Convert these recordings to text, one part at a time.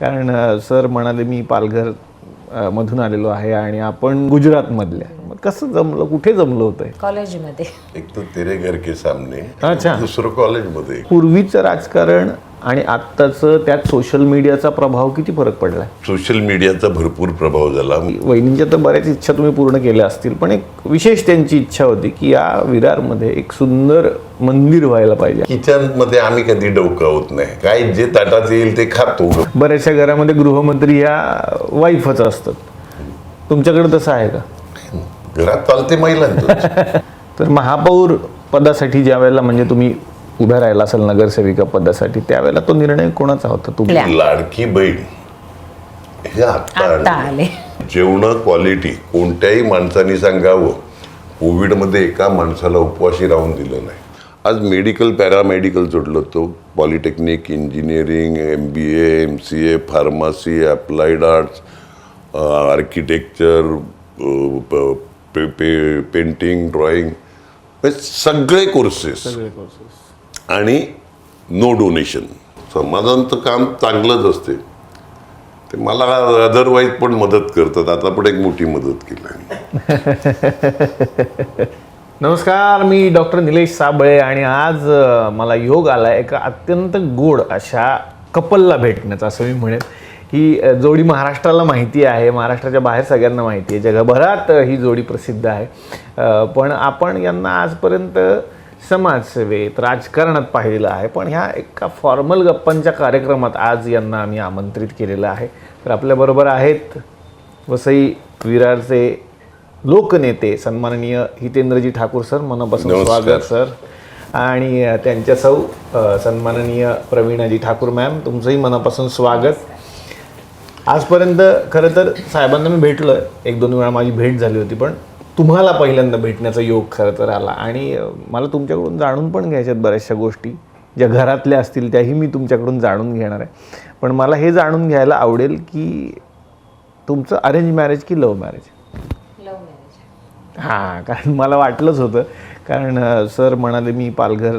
कारण सर म्हणाले मी पालघर मधून आलेलो आहे आणि आपण गुजरातमधले. मग कसं जमलं, कुठे जमलं होतं? कॉलेजमध्ये. एक तर तेरे घर के सामने, अच्छा. दुसरं कॉलेजमध्ये. पूर्वीचं राजकारण आणि आत्ताचं त्यात सोशल मीडियाचा प्रभाव किती फरक पडला? सोशल मीडियाचा भरपूर प्रभाव झाला. वहिनींच्या तर बऱ्याच इच्छा तुम्ही पूर्ण केल्या असतील, पण एक विशेष त्यांची इच्छा होती की या विरारमध्ये एक सुंदर मंदिर व्हायला पाहिजे. किचन मध्ये आम्ही कधी डोकावत नाही, काय जे ताटात येईल ते खातो. बऱ्याचशा घरामध्ये गृहमंत्री या वाईफच असतात. तुमच्याकडे तसं आहे का? घरात चालते महिलांचं. तर महापौर पदासाठी ज्या वेळेला म्हणजे तुम्ही उभ्या राहिला असेल नगरसेविका पदासाठी, त्यावेळेला तो निर्णय कोणाचा होता? तुम्ही? लाडकी बहीण हे आता आता आले. जेवण क्वालिटी कोणत्याही माणसाने सांगावं, कोविडमध्ये एका माणसाला उपवाशी राहून दिलं नाही. आज मेडिकल पॅरामेडिकल जोडलं, तो polytechnic, engineering, MBA, MCA, pharmacy, applied arts, architecture, painting, drawing, सगळे कोर्सेस आणि नो डोनेशन. समाजांचं काम चांगलंच असते, ते मला अदरवाईज पण मदत करतात. आता पण एक मोठी मदत केली. नमस्कार, मी डॉक्टर निलेश साबळे आणि आज मला योग आला एका अत्यंत गोड अशा कपलला भेटण्याचा, असं मी म्हणेन. ही जोडी महाराष्ट्राला माहिती आहे, महाराष्ट्राच्या बाहेर सगळ्यांना माहिती आहे, जगभरात ही जोडी प्रसिद्ध आहे. पण आपण यांना आजपर्यंत समाजसेवेत, राजकारणात पाहिलेलं आहे, पण ह्या एका फॉर्मल गप्पांच्या कार्यक्रमात आज यांना आम्ही आमंत्रित केलेलं आहे. तर आपल्याबरोबर आहेत वसई विरारचे लोकनेते सन्माननीय हितेंद्रजी ठाकूर सर. मनापासून स्वागत सर. आणि त्यांच्या सौ सन्माननीय प्रवीणाजी ठाकूर मॅम, तुमचंही मनापासून स्वागत. आजपर्यंत खरं तर साहेबांना मी भेटलो आहे, 1-2 वेळा माझी भेट झाली होती, पण तुम्हाला पहिल्यांदा भेटण्याचा योग खरं तर आला. आणि मला तुमच्याकडून जाणून पण घ्यायच्यात बऱ्याचशा गोष्टी, ज्या घरातल्या असतील त्याही मी तुमच्याकडून जाणून घेणार आहे. पण मला हे जाणून घ्यायला आवडेल की तुमचं अरेंज मॅरेज की लव्ह मॅरेज? Love marriage. हां, कारण मला वाटलंच होतं. कारण सर म्हणाले मी पालघर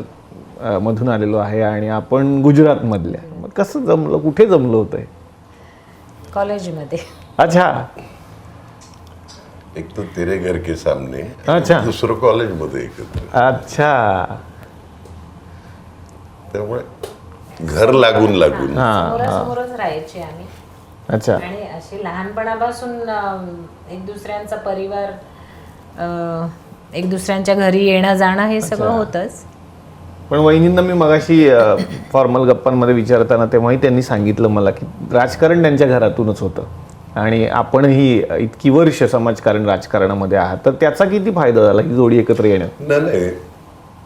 मधून आलेलो आहे आणि आपण गुजरातमधले. मग कसं जमलं, कुठे जमलं होतं? कॉलेजमध्ये. अच्छा. एक तर तेरे घर के सामने, अच्छा. दुसरं कॉलेजमध्ये एकत्र. अच्छा. त्यामुळे घर लागून समोरासमोरच राहायचे आम्ही. अच्छा. आणि अशी लहानपणापासून एक दुसऱ्यांचा परिवार, एक दुसऱ्यांच्या घरी येणं जाणं हे सगळं होतंच. पण वहिनींना मी मगाशी फॉर्मल गप्पांमध्ये विचारताना तेव्हाही त्यांनी सांगितलं मला की राजकारण त्यांच्या घरातूनच होतं आणि आपणही इतकी वर्ष समाजकारण राजकारणामध्ये आहात, तर त्याचा किती फायदा झाला ही जोडी एकत्र येण्यात?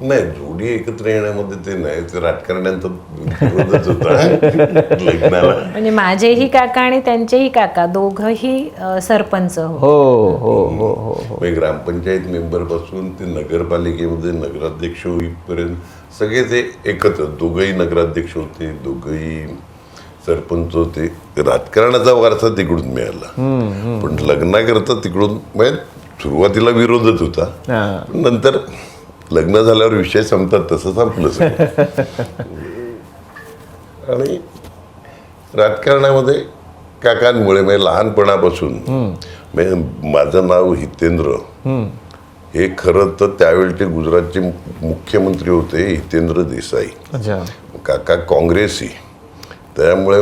नाही, जोडी एकत्र येण्यामध्ये ते नाही, ते राजकारण्यांचा विरोधच होता लग्नाला. म्हणजे माझेही काका आणि त्यांचेही काका दोघंही सरपंच. हो हो हो हो. ग्रामपंचायत मेंबर पासून ते नगरपालिकेमध्ये नगराध्यक्ष होईपर्यंत सगळे ते एकत्र. दोघंही नगराध्यक्ष होते, दोघंही सरपंच होते. राजकारणाचा वारसा तिकडून मिळाला, पण लग्नाकरता तिकडून म्हणजे सुरुवातीला विरोधच होता, पण नंतर लग्न झाल्यावर विषय संपतात तसं संपलं सगळं. आणि राजकारणामध्ये काकांमुळे म्हणजे लहानपणापासून म्हणजे माझं नाव हितेंद्र हे खरं तर त्यावेळचे गुजरातचे मुख्यमंत्री होते हितेंद्र देसाई. अच्छा. काका काँग्रेसी, त्यामुळे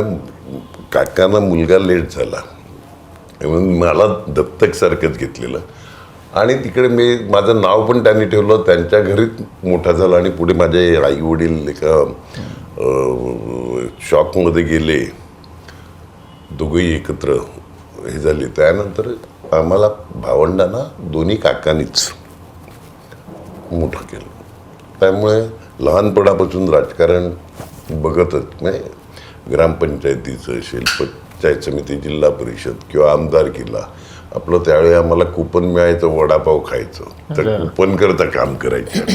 काकांना मुलगा लेट झाला म्हणून मला दत्तक सारखंच घेतलेलं. आणि तिकडे माझं नाव पण त्यांनी ठेवलं, त्यांच्या घरीच मोठा झाला. आणि पुढे माझे आई वडील एका शॉकमध्ये गेले, दोघंही एकत्र हे झाले. त्यानंतर आम्हाला भावंडांना दोन्ही काकांनीच मोठं केलं. त्यामुळे लहानपणापासून राजकारण बघतच, म्हणजे ग्रामपंचायतीचं असेल, पंचायत समिती, जिल्हा परिषद किंवा आमदारकीला आपलं त्यावेळी आम्हाला कुपन मिळायचं, वडापाव खायचं, तर कुपन करता काम करायचं.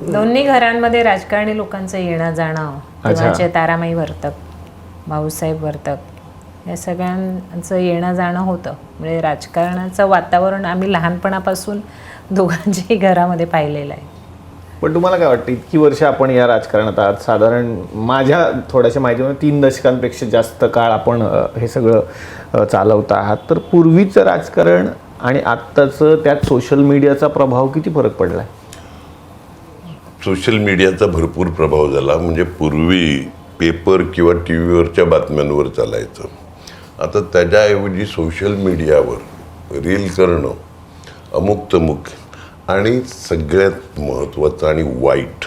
दोन्ही घरांमध्ये राजकारणी लोकांचं येणं जाणं, तेव्हाचे तारामाई वर्तक, भाऊसाहेब वर्तक, या सगळ्यांचं येणं जाणं होतं. म्हणजे राजकारणाचं वातावरण आम्ही लहानपणापासून दोघांच्याही घरामध्ये पाहिलेलं आहे. पण तुम्हाला काय वाटतं, इतकी वर्ष आपण या राजकारणात आहात, साधारण माझ्या थोड्याशा माहितीमध्ये 3 दशकांपेक्षा जास्त काळ आपण हे सगळं चालवत आहात, तर पूर्वीचं राजकारण आणि आत्ताचं त्यात सोशल मीडियाचा प्रभाव किती फरक पडला आहे? सोशल मीडियाचा भरपूर प्रभाव झाला. म्हणजे पूर्वी पेपर किंवा टी व्हीवरच्या बातम्यांवर चालायचं, आता त्याच्याऐवजी सोशल मीडियावर रील करणं, अमुक तमुक, आणि सगळ्यात महत्त्वाचं आणि वाईट,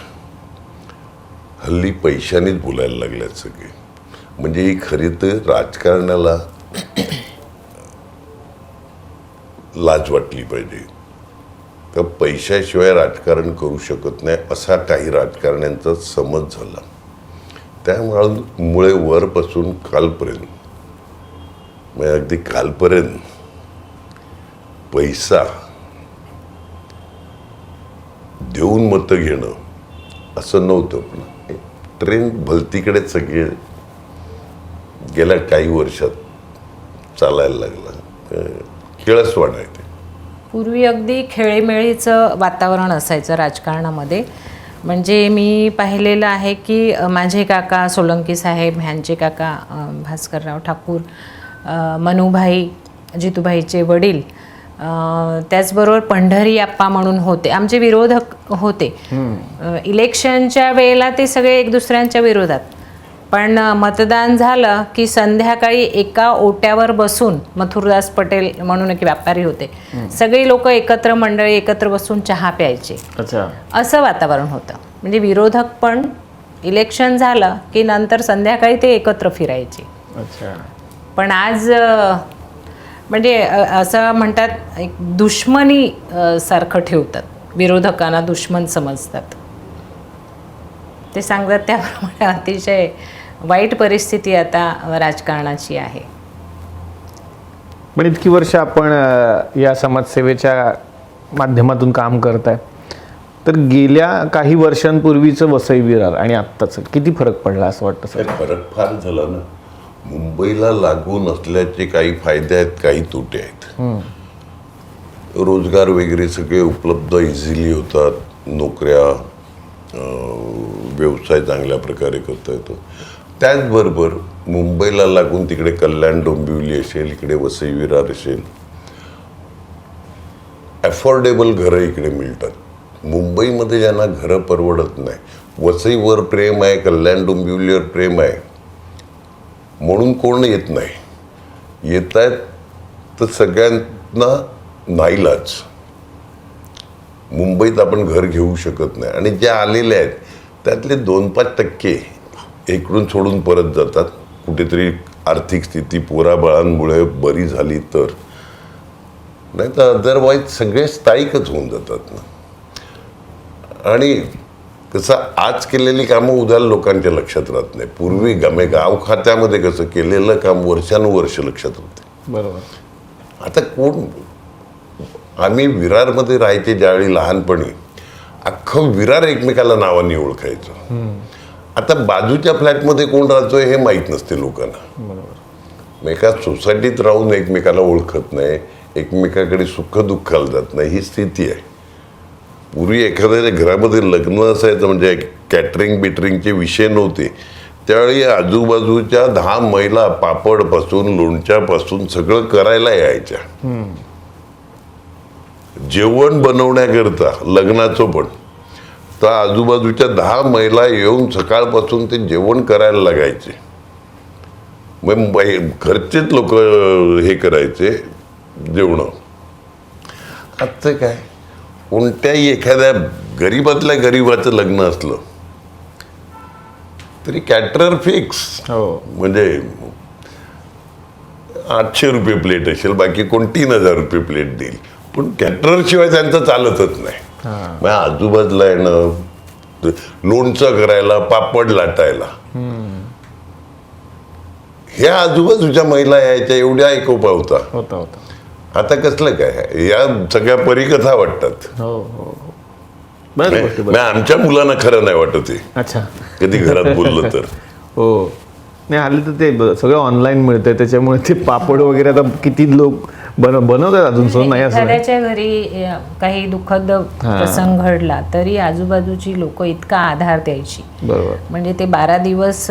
हल्ली पैशानेच बोलायला लागल्यात सगळे. म्हणजे ही खरी तर राजकारणाला लाज वाटली पाहिजे. तर पैशाशिवाय राजकारण करू शकत नाही असा काही राजकारण्यांचा समज झाला. त्यामुळे वरपासून कालपर्यंत, म्हणजे अगदी कालपर्यंत पैसा देऊन मतं घेणं असं नव्हतं. पण ट्रेंड भलतीकडे सगळे गेल्या काही वर्षात चालायला लागला. किळसवाणं आहे ते. पूर्वी अगदी खेळीमेळीचं वातावरण असायचं राजकारणामध्ये. म्हणजे मी पाहिलेलं आहे की माझे काका सोलंकी साहेब, ह्यांचे काका भास्करराव ठाकूर, मनुभाई, जितूभाईचे वडील, त्याचबरोबर पंढरी आप्पा म्हणून होते, आमचे विरोधक होते. इलेक्शनच्या वेळेला ते सगळे एक दुसऱ्यांच्या विरोधात, पण मतदान झालं की संध्याकाळी एका ओट्यावर बसून, मथुरदास पटेल म्हणून एक व्यापारी होते, सगळी लोक एकत्र, मंडळी एकत्र बसून चहा प्यायचे. अच्छा. असं वातावरण होतं. म्हणजे विरोधक पण इलेक्शन झालं की नंतर संध्याकाळी ते एकत्र फिरायचे. अच्छा. पण आज म्हणजे असं म्हणतात, एक दुश्मनी सारखं ठेवतात, विरोधकांना दुश्मन समजतात. ते सांगतात त्याप्रमाणे अतिशय वाईट परिस्थिती आता राजकारणाची आहे. पण इतकी वर्ष आपण या समाजसेवेच्या माध्यमातून काम करताय, तर गेल्या काही वर्षांपूर्वीचं वसई विरार आणि आत्ताचं किती फरक पडला असं वाटतं सर? फरक फार झाला ना. मुंबईला लागून असल्याचे काही फायदे आहेत, काही तोटे आहेत. रोजगार वगैरे सगळे उपलब्ध इझिली होतात, नोकऱ्या, व्यवसाय चांगल्या प्रकारे करता येतो. त्याचबरोबर मुंबईला लागून तिकडे कल्याण डोंबिवली असेल, इकडे वसई विरार असेल, अफोर्डेबल घरं इकडे मिळतात. मुंबईमध्ये ज्यांना घरं परवडत नाही, वसईवर प्रेम आहे, कल्याण डोंबिवलीवर प्रेम आहे म्हणून कोण येत नाही. येत आहेत तर सगळ्यांना नाईलाज. मुंबईत आपण घर घेऊ शकत नाही, आणि जे आलेले आहेत त्यातले 2-5% इकडून सोडून परत जातात. कुठेतरी आर्थिक स्थिती पोराबाळांमुळे बरी झाली तर, नाही तर अदरवाईज सगळे स्थायिकच होऊन जातात ना. आणि कसं आज केलेली कामं उद्या लोकांच्या लक्षात राहत नाही. पूर्वी गाव खात्यामध्ये कसं केलेलं काम वर्षानुवर्ष लक्षात राहते. बरोबर. आता कोण, आम्ही विरारमध्ये राहायचे ज्यावेळी लहानपणी, अख्खं विरार एकमेकाला नावाने ओळखायचं. आता बाजूच्या फ्लॅटमध्ये कोण राहतोय हे माहीत नसते लोकांना. बरोबर. एका सोसायटीत राहून एकमेकाला ओळखत नाही, एकमेकाकडे सुख दुःखाला जात नाही, ही स्थिती आहे. पूर्वी एखाद्या घरामध्ये लग्न असायचं म्हणजे कॅटरिंग बिटरिंगचे विषय नव्हते, त्यावेळी आजूबाजूच्या 10 महिला पापडपासून लोणच्यापासून सगळं करायला यायच्या. जेवण बनवण्याकरता लग्नाचं पण, तर आजूबाजूच्या 10 महिला येऊन सकाळपासून ते जेवण करायला लागायचे. मग घरचेच लोक हे करायचे जेवण. आजचं काय, कोणत्याही एखाद्या गरीबातल्या गरीबाचं लग्न असलं तरी कॅटरर फिक्स. हो. म्हणजे 800 रुपये प्लेट असेल, बाकी कोण 3000 रुपये प्लेट देईल, पण कॅटरर शिवाय त्यांचं चालतच नाही. मग आजूबाजूला येणं, लोणचं करायला, पापड लाटायला, ह्या आजूबाजूच्या महिला यायच्या, एवढ्या एकोपा होता. आता कसलं काय, या सगळ्या परिकथा वाटतात. आमच्या मुलांना खरं नाही वाटत हे. अच्छा. कधी घरात बोललं तर. हो. नाही, हल्ली तर ते सगळं ऑनलाईन मिळतंय, त्याच्यामुळे ते पापड वगैरे आता किती लोक बनवतात अजून सोनं नाही असं नाही. एखाद्याच्या घरी काही दुःखद प्रसंग घडला तरी आजूबाजूची लोक इतका आधार द्यायची. बरोबर. म्हणजे ते 12 दिवस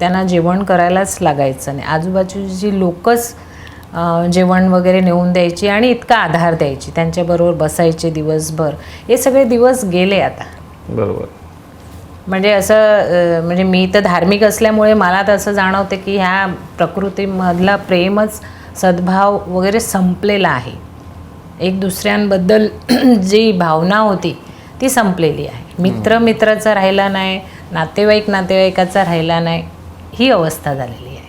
त्यांना जेवण करायलाच लागायचं नाही. आजूबाजूची लोकच जेवण वगैरे नेऊन द्यायची आणि इतका आधार द्यायची, त्यांच्याबरोबर बसायचे दिवसभर. हे सगळे दिवस गेले आता. बरोबर. म्हणजे असं म्हणजे मी तर धार्मिक असल्यामुळे मला तर असं जाणवते की ह्या प्रकृतीमधला प्रेमच, सद्भाव वगैरे संपलेला आहे. एक दुसऱ्यांबद्दल जी भावना होती ती संपलेली आहे. मित्र मित्राचा राहिला नाही, नातेवाईक नातेवाईकाचा राहिला नाही, ही अवस्था झालेली आहे.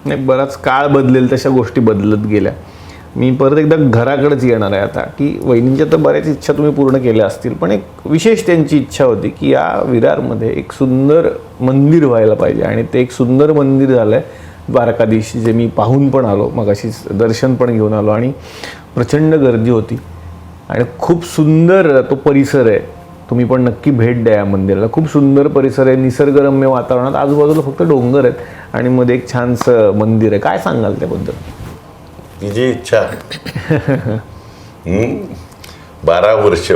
नाही, बराच काळ बदलेल तशा गोष्टी बदलत गेल्या. मी परत एकदा घराकडेच येणार आहे आता, की वहिनींच्या तर बऱ्याच इच्छा तुम्ही पूर्ण केल्या असतील, पण एक विशेष त्यांची इच्छा होती की या विरारमध्ये एक सुंदर मंदिर व्हायला पाहिजे. आणि ते एक सुंदर मंदिर झालं आहे द्वारकाधीश, जे मी पाहून पण आलो, मगाशीच दर्शन पण घेऊन आलो. आणि प्रचंड गर्दी होती आणि खूप सुंदर तो परिसर आहे. तुम्ही पण नक्की भेट द्या या मंदिराला. खूप सुंदर परिसर आहे, निसर्गरम्य वातावरणात, आजूबाजूला फक्त डोंगर आहेत आणि मध्ये एक छानसं मंदिर आहे. काय सांगाल त्याबद्दल? तिची इच्छा 12 वर्ष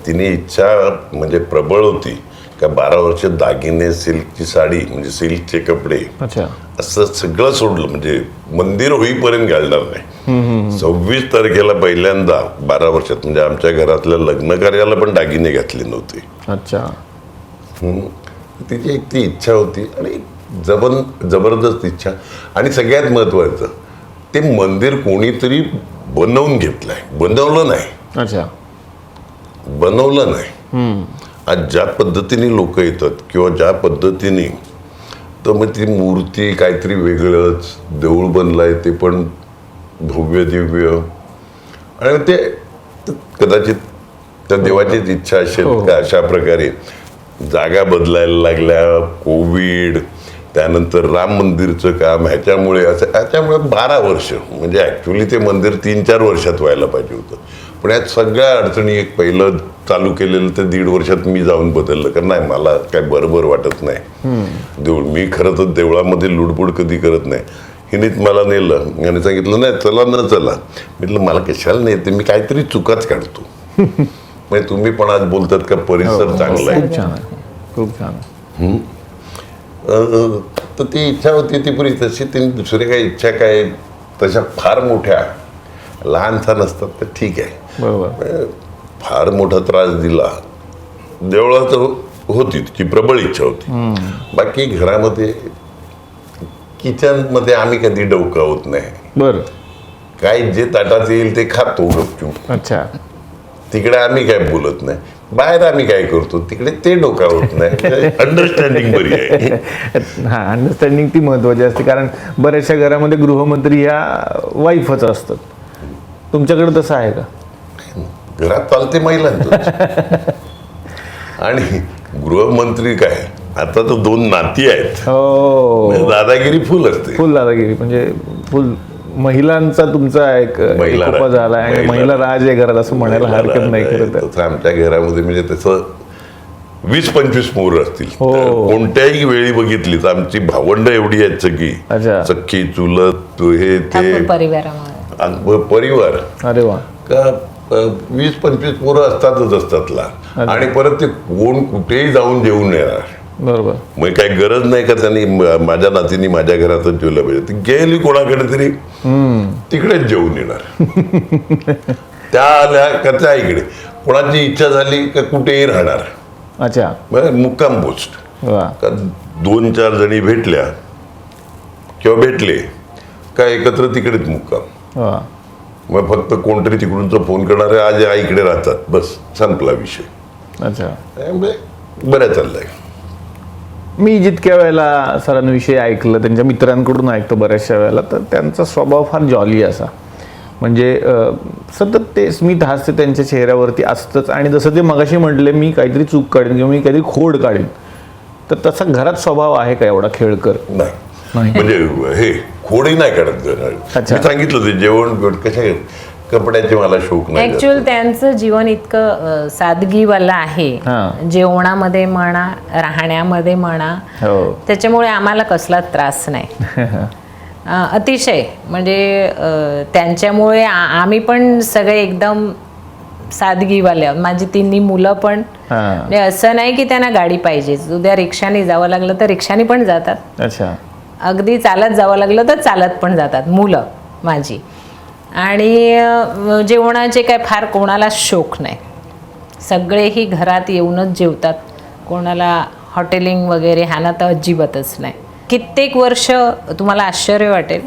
तिने इच्छा म्हणजे प्रबळ होती का 12 वर्ष दागिने, सिल्कची साडी म्हणजे सिल्कचे कपडे, अच्छा, असं सगळं सोडलं, म्हणजे मंदिर होईपर्यंत घालणार नाही. 26 तारखेला पहिल्यांदा 12 वर्षात म्हणजे आमच्या घरातल्या लग्न कार्याला पण दागिने घातले नव्हते. अच्छा. तिची एक ती इच्छा होती आणि जबरदस्त इच्छा. आणि सगळ्यात महत्वाचं, ते मंदिर कोणीतरी बनवून घेतलंय, बनवलं नाही. अच्छा. बनवलं नाही. आज ज्या पद्धतीने लोक येतात किंवा ज्या पद्धतीने, तर मग ती मूर्ती काहीतरी वेगळंच, देऊळ बनलंय ते पण भव्य दिव्य. आणि ते कदाचित त्या देवाचीच इच्छा असेल का अशा प्रकारे जागा बदलायला लागल्या. कोविड, त्यानंतर राम मंदिरचं काम, ह्याच्यामुळे 12 वर्ष म्हणजे ॲक्च्युली ते मंदिर 3-4 वर्षात व्हायला पाहिजे होतं. पण यात सगळ्या अडचणी, एक पहिलं चालू केलेलं ते 1.5 वर्षात मी जाऊन बदललं, कारण नाही मला काय बरोबर वाटत नाही देऊळ. मी खरं तर देवळामध्ये लुडबुड कधी करत नाही. हिनेच मला नेलं आणि सांगितलं नाही चला न चला. म्हटलं मला कशाला नेते, मी काहीतरी चुकाच काढतो. म्हणजे तुम्ही पण आज बोलतात का परिसर चांगला आहे. खूप छान आहे, खूप छान. तर ती इच्छा होती ती पुरी. तशी तिने दुसऱ्या काही इच्छा काय तशा फार मोठ्या लहानसा नसतात तर ठीक आहे. बरोबर. फार मोठा त्रास दिला देवळात होती, तिची प्रबळ इच्छा होती. बाकी घरामध्ये किचनमध्ये आम्ही कधी डोकावत नाही. बरं. काय जे ताटात येईल ते खातो गपचूप. अच्छा. तिकडे आम्ही काय बोलत नाही. बाहेर आम्ही काय करतो तिकडे ते डोकावत नाही. अंडरस्टँडिंग बरी आहे. हां, अंडरस्टँडिंग ती महत्त्वाची असते, कारण बऱ्याचशा घरामध्ये गृहमंत्री ह्या वाईफच असतात. तुमच्याकडे तसं आहे का? घरात चालते महिलांचं. आणि गृहमंत्री काय, आता तर 2 नाती आहेत. हो, दादागिरी फुल असते. फुल दादागिरी, म्हणजे फुल महिलांचा तुमचा एक एकोपा झाला आणि महिला राज आहे घरात असं म्हणायला हरकत नाही. खरं तर तसं आमच्या घरामध्ये म्हणजे तसं 20-25 पोरं असतील. कोणत्याही वेळी बघितली तर आमची भावंड एवढी आहेत सगळी, सख्खी चुलत हे ते परिवार. अरे वा. का 20-25 पोरं असतातच लहान. आणि परत ते कोण कुठेही जाऊन जेवून येणार. बरोबर. मग काही गरज नाही का त्यांनी माझ्या नातीने माझ्या घरातच जेवलं पाहिजे. ती गेली कोणाकडे तरी तिकडेच जेवून येणार. त्या आल्या का त्या इकडे, कोणाची इच्छा झाली का कुठेही राहणार. अच्छा. मुक्काम पोस्ट. वा. का 2-4 जणी भेटल्या किंवा भेटले का एकत्र तिकडेच मुक्काम. वा. मग फक्त कोणतरी तिकडूनचा फोन करणारे आज इकडे राहतात, बस संपला विषय. अच्छा. बरं चाललंय. मी जितक्या वेळेला सरांविषयी ऐकलं, त्यांच्या मित्रांकडून ऐकतो बऱ्याचशा वेळेला, तर त्यांचा स्वभाव फार जॉली असा. म्हणजे सतत ते स्मित हास्य त्यांच्या चेहऱ्यावरती असतंच. आणि जसं ते मगाशी म्हटले, मी काहीतरी चूक काढीन किंवा मी काहीतरी खोड काढीन, तर तसा घरात स्वभाव आहे का एवढा खेळकर? नाही. म्हणजे हे खोडही नाही काढत. मी सांगितलं ते जेवण कशा कपड्याचे मला शौक नाही. ऍक्च्युअल त्यांचं जीवन इतकं सादगीवालं आहे, जेवणामध्ये म्हणा, राहण्यामध्ये म्हणा, त्याच्यामुळे आम्हाला कसला त्रास नाही. अतिशय म्हणजे त्यांच्यामुळे आम्ही पण सगळे एकदम सादगीवाले आहोत. माझी तिन्ही मुलं पण म्हणजे असं नाही की त्यांना गाडी पाहिजेच. उद्या रिक्षाने जावं लागलं तर रिक्षाने पण जातात. अच्छा. अगदी चालत जावं लागलं तर चालत पण जातात मुलं माझी. आणि जेवणाचे काय फार कोणाला शौक नाही. सगळेही घरात येऊनच जेवतात. कोणाला हॉटेलिंग वगैरे ह्याना तर अजिबातच नाही. कित्येक वर्ष तुम्हाला आश्चर्य वाटेल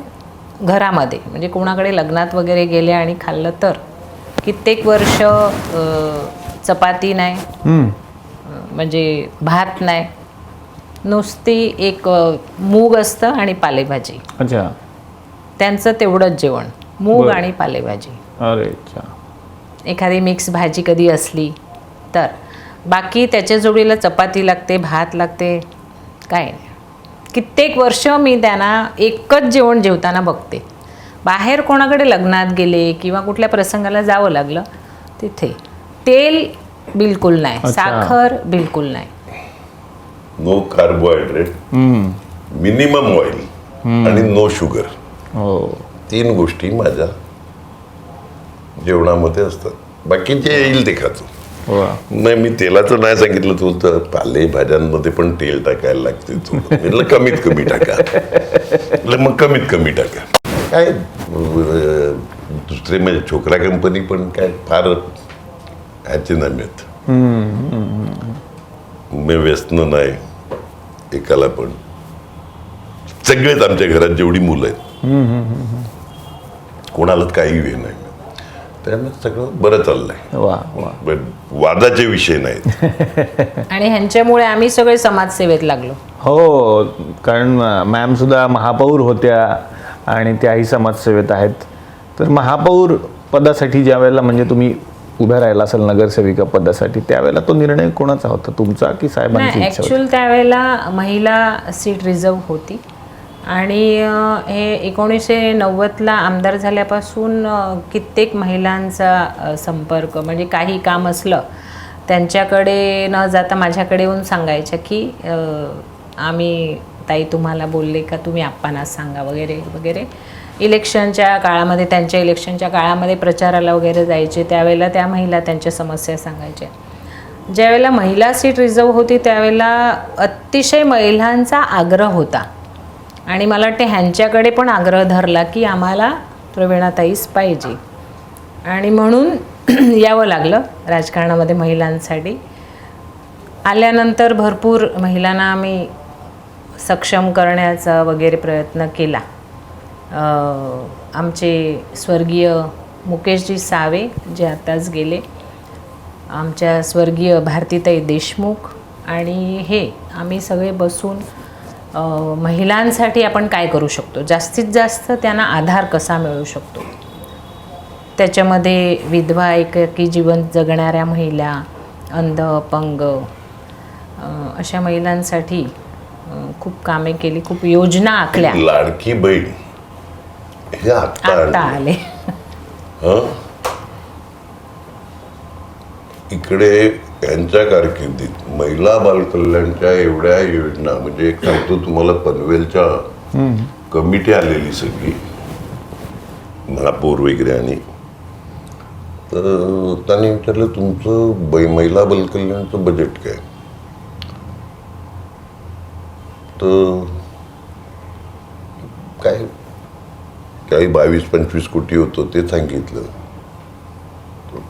घरामध्ये म्हणजे कोणाकडे लग्नात वगैरे गेले आणि खाल्लं तर कित्येक वर्ष चपाती नाही, म्हणजे भात नाही, नुसती एक मूग असतं आणि पालेभाजी. अच्छा. त्यांचं तेवढंच जेवण, मूग आणि पालेभाजी. अरे अच्छा. एखादी मिक्स भाजी कधी असली तर. बाकी त्याच्या जोडीला चपाती लागते, भात लागते, काय नाही. कित्येक वर्ष मी त्यांना एकच जेवण जेवताना बघते. बाहेर कोणाकडे लग्नात गेले किंवा कुठल्या प्रसंगाला जावं लागलं तिथे तेल बिलकुल नाही, साखर बिलकुल नाही, नो कार्बोहायड्रेट, मिनिमम ऑइल आणि नो शुगर. हो. 3 गोष्टी माझ्या जेवणामध्ये असतात. बाकी जे येईल ते खातो. नाही, मी तेलाचं नाही सांगितलं तू तर पालेभाज्यांमध्ये पण तेल टाकायला लागते. म्हटलं कमीत कमी टाका. मग कमीत कमी टाका. काय दुसरे म्हणजे छोकरा कंपनी पण काय फार ह्याचे नाही मिळत. मी व्यसन नाही एकाला पण. सगळेच आमच्या घरात जेवढी मुलं आहेत कोणालाच काही हे नाही. त्यामुळे सगळं बरं चाललंय. वा वा. वादाचे विषय नाहीत. आणि ह्यांच्यामुळे आम्ही सगळे समाजसेवेत लागलो. हो, कारण मॅम सुद्धा महापौर होत्या आणि त्याही समाजसेवेत आहेत. तर महापौर पदासाठी ज्या वेळेला म्हणजे तुम्ही उभ्या राहिला असेल नगरसेविका पदासाठी, त्यावेळेला तो निर्णय कोणाचा होता, तुमचा की साहेबांची इच्छा होती? ॲक्च्युअल त्यावेळेला महिला सीट रिझर्व होती आणि हे 1990ला आमदार झाल्यापासून कित्येक महिलांचा संपर्क म्हणजे काही काम असलं त्यांच्याकडे न जाता माझ्याकडे येऊन सांगायच्या की आम्ही ताई तुम्हाला बोलले का तुम्ही आप्पांना सांगा वगैरे वगैरे. इलेक्शनच्या काळामध्ये, त्यांच्या इलेक्शनच्या काळामध्ये प्रचाराला वगैरे जायचे त्यावेळेला त्या महिला त्यांच्या समस्या सांगायच्या. ज्यावेळेला महिला सीट रिझर्व होती त्यावेळेला अतिशय महिलांचा आग्रह होता आणि मला वाटते ह्यांच्याकडे पण आग्रह धरला की आम्हाला प्रवीणाताईच पाहिजे आणि म्हणून यावं लागलं राजकारणामध्ये महिलांसाठी. आल्यानंतर भरपूर महिलांना आम्ही सक्षम करण्याचा वगैरे प्रयत्न केला. आमचे स्वर्गीय मुकेशजी सावे जे आताच गेले, आमच्या स्वर्गीय भारतीताई देशमुख आणि हे आम्ही सगळे बसून महिलांसाठी आपण काय करू शकतो, जास्तीत जास्त त्यांना आधार कसा मिळू शकतो, त्याच्यामध्ये विधवा एकाकी जीवन जगणाऱ्या महिला, अंध अपंग अशा महिलांसाठी खूप कामे केली, खूप योजना आखल्या. लाडकी बहीण हे आता आले. इकडे यांच्या कारकिर्दीत महिला बालकल्याणच्या एवढ्या योजना, म्हणजे एक सांगतो तुम्हाला, पनवेलच्या कमिटी आलेली सगळी महापौर वगैरे, आणि तर त्यांनी विचारलं तुमचं महिला बालकल्याणचं बजेट काय, तर काय काही 22-25 कोटी होतं ते सांगितलं.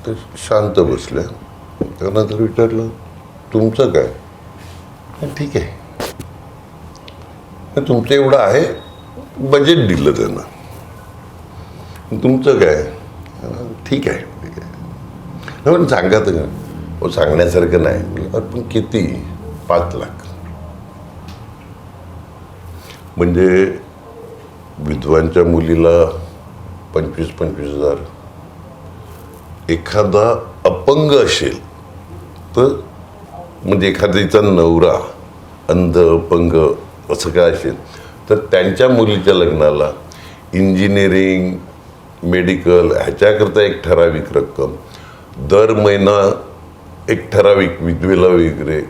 ते शांत बसल्या. त्यानंतर विचारलं तुमचं काय, ठीक आहे तुमचं एवढं आहे, बजेट दिलं त्यांना, तुमचं काय, ठीक आहे ठीक आहे. पण सांगा तर का, सांगण्यासारखं नाही. पण किती, 5 लाख. म्हणजे विधवांच्या मुलीला 25,000. एखादा अपंग असेल तर, म्हणजे एखाद्याचा नवरा अंध अपंग असं काय असेल तर त्यांच्या मुलीच्या लग्नाला इंजिनिअरिंग, मेडिकल ह्याच्याकरता एक ठराविक रक्कम, दर महिना एक ठराविक विधवेला वगैरे.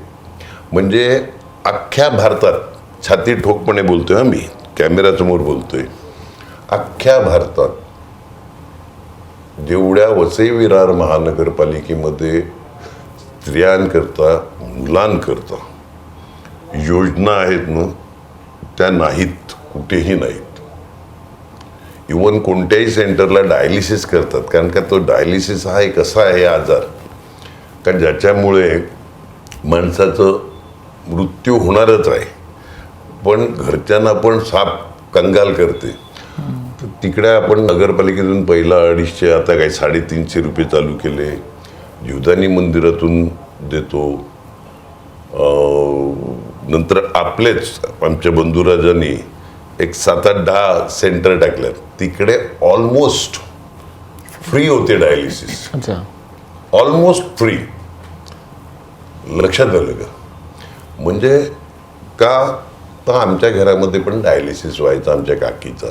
म्हणजे अख्ख्या भारतात, छाती ठोकपणे बोलतोय मी, कॅमेऱ्यासमोर बोलतोय, अख्ख्या भारतात जेवढ्या वसई विरार महानगरपालिकेमध्ये स्त्रियांकरता मुलांकरता योजना आहेत ना, त्या नाहीत, कुठेही नाहीत. इवन कोणत्याही सेंटरला डायलिसिस करतात, कारण का तो डायलिसिस हा एक असा आहे आजार का ज्याच्यामुळे माणसाचं मृत्यू होणारच आहे, पण घरच्यांना पण साप कंगाल करते. तर तिकडे आपण नगरपालिकेतून पहिला 250, आता काही 350 रुपये चालू केले. जीवदानी मंदिरातून देतो. नंतर आपलेच आमच्या बंधुराजांनी एक 7-8-10 सेंटर टाकल्यात. तिकडे ऑलमोस्ट फ्री होते डायलिसिस, अच्छा. Almost free. लक्षात आलं का? म्हणजे का तर आमच्या घरामध्ये पण डायलिसिस व्हायचा आमच्या काकीचा.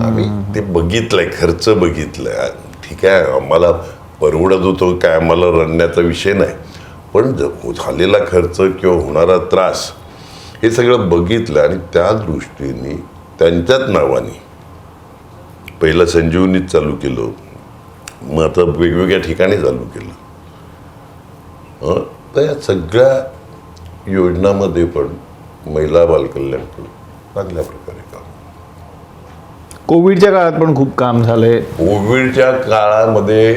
आम्ही ते बघितलंय, खर्च बघितलाय. ठीक आहे, आम्हाला परवडत होतो, काय आम्हाला रडण्याचा विषय नाही, पण झालेला खर्च किंवा होणारा त्रास हे सगळं बघितलं आणि त्या दृष्टीने त्यांच्याच नावाने पहिलं संजीवनीत चालू केलं, मग आता वेगवेगळ्या ठिकाणी चालू केलं. तर या सगळ्या योजनामध्ये पण महिला बालकल्याण चांगल्या प्रकारे काम. कोविडच्या काळात पण खूप काम झालंय. कोविडच्या काळामध्ये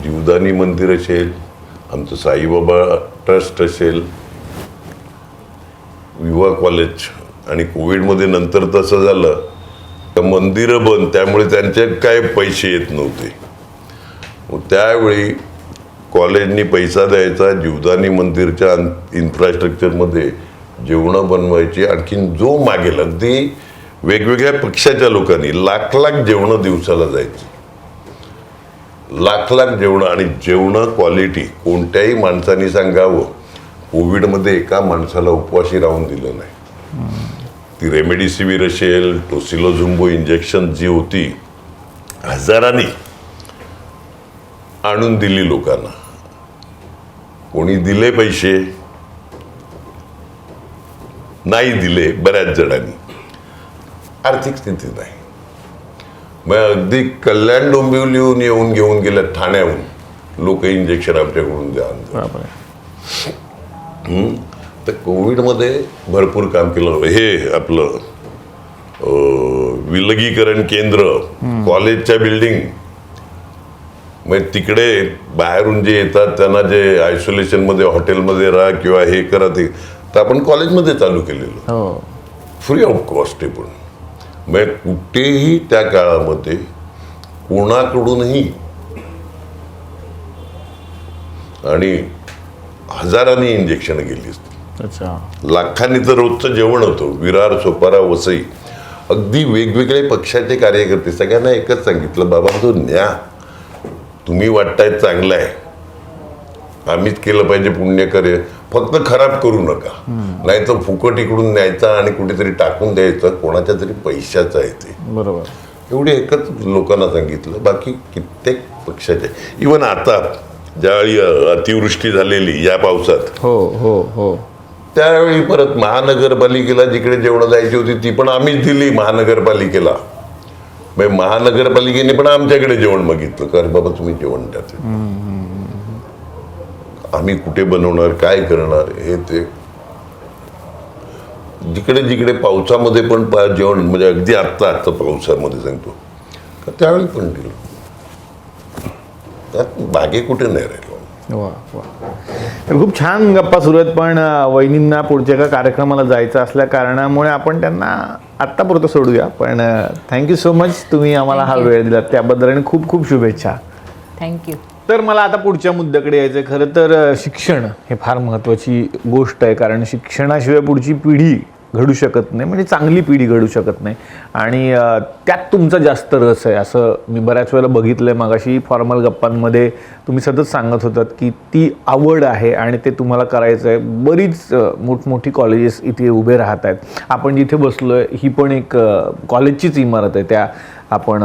जीवदानी मंदिर असेल, आमचं साईबाबा ट्रस्ट असेल, युवा कॉलेज, आणि कोविडमध्ये नंतर तसं झालं तर मंदिरं बंद, त्यामुळे त्यांचे काय पैसे येत नव्हते. त्यावेळी कॉलेजनी पैसा द्यायचा, जीवदानी मंदिरच्या इन्फ्रास्ट्रक्चरमध्ये जेवणं बनवायची. आणखीन जो मागेल, अगदी वेगवेगळ्या पक्षाच्या लोकांनी लाख जेवणं दिवसाला जायची, लाख जेवणं. आणि जेवणं क्वालिटी. कोणत्याही माणसाने सांगावं कोविडमध्ये एका माणसाला उपवासी राहून दिलं नाही. ती रेमडेसिवीर असेल, टोसिलोझुंबो इंजेक्शन जी होती हजारांनी आणून दिली लोकांना. कोणी दिले पैसे, नाही दिले बऱ्याच जणांनी. आर्थिक स्थिती नाही. मग अगदी कल्याण डोंबिवलीहून येऊन घेऊन गेल्या ठाण्याहून लोक इंजेक्शन आमच्याकडून द्या. तर कोविडमध्ये भरपूर काम केलं. हे आपलं विलगीकरण केंद्र, कॉलेजच्या बिल्डिंग, मग तिकडे बाहेरून जे येतात त्यांना जे आयसोलेशनमध्ये हॉटेलमध्ये राहा किंवा हे करा, ते तर आपण कॉलेजमध्ये चालू केलेलं फ्री ऑफ कॉस्ट आहे. पण मग कुठेही त्या काळामध्ये कोणाकडूनही आणि हजारांनी इंजेक्शन गेली असती. अच्छा. लाखांनी तर रोजचं जेवण होतं. विरार, सोपारा, वसई, अगदी वेगवेगळे पक्षाचे कार्यकर्ते, सगळ्यांना एकच सांगितलं, बाबा तो न्या, तुम्ही वाटताय चांगलं आहे, आम्हीच केलं पाहिजे, पुण्यकार्य, फक्त खराब करू नका. नाही तर फुकट इकडून न्यायचा आणि कुठेतरी टाकून द्यायचं, कोणाच्या तरी पैशाचं आहे ते. बरोबर. एवढे एकच लोकांना सांगितलं. बाकी कित्येक पक्षाचे. इवन आता ज्यावेळी अतिवृष्टी झालेली या पावसात, हो हो हो, त्यावेळी परत महानगरपालिकेला जिकडे जेवणं जायची होती ती पण आम्हीच दिली महानगरपालिकेला. मग महानगरपालिकेने पण आमच्याकडे जेवण मागितलं, कारण बाबा तुम्ही जेवण द्या. आम्ही कुठे बनवणार, काय करणार, हे ते. जिकडे जिकडे पावसामध्ये पण जेवण, म्हणजे अगदी आत्ता पावसामध्ये सांगतो, त्यावेळी पण दिलं. त्यात बागे कुठे नाही राहिलो. वा वा. तर खूप छान गप्पा सुरू आहेत, पण वहिनींना पुढच्या एका कार्यक्रमाला जायचं असल्या कारणामुळे आपण त्यांना आत्तापुरतं सोडूया. पण थँक्यू सो मच, तुम्ही आम्हाला हा वेळ दिला त्याबद्दल, आणि खूप खूप शुभेच्छा. थँक्यू. तर मला आता पुढच्या मुद्द्याकडे यायचं. खरं तर शिक्षण हे फार महत्त्वाची गोष्ट आहे, कारण शिक्षणाशिवाय पुढची पिढी घडू शकत नाही, म्हणजे चांगली पिढी घडू शकत नाही. आणि त्यात तुमचा जास्त रस आहे असं मी बऱ्याच वेळेला बघितलं आहे. मगाशी फॉर्मल गप्पांमध्ये तुम्ही सतत सांगत होतात की ती आवड आहे आणि ते तुम्हाला करायचं आहे. बरीच मोठमोठी कॉलेजेस इथे उभे राहत आहेत. आपण जिथे बसलो आहे ही पण एक कॉलेजचीच इमारत आहे, त्या आपण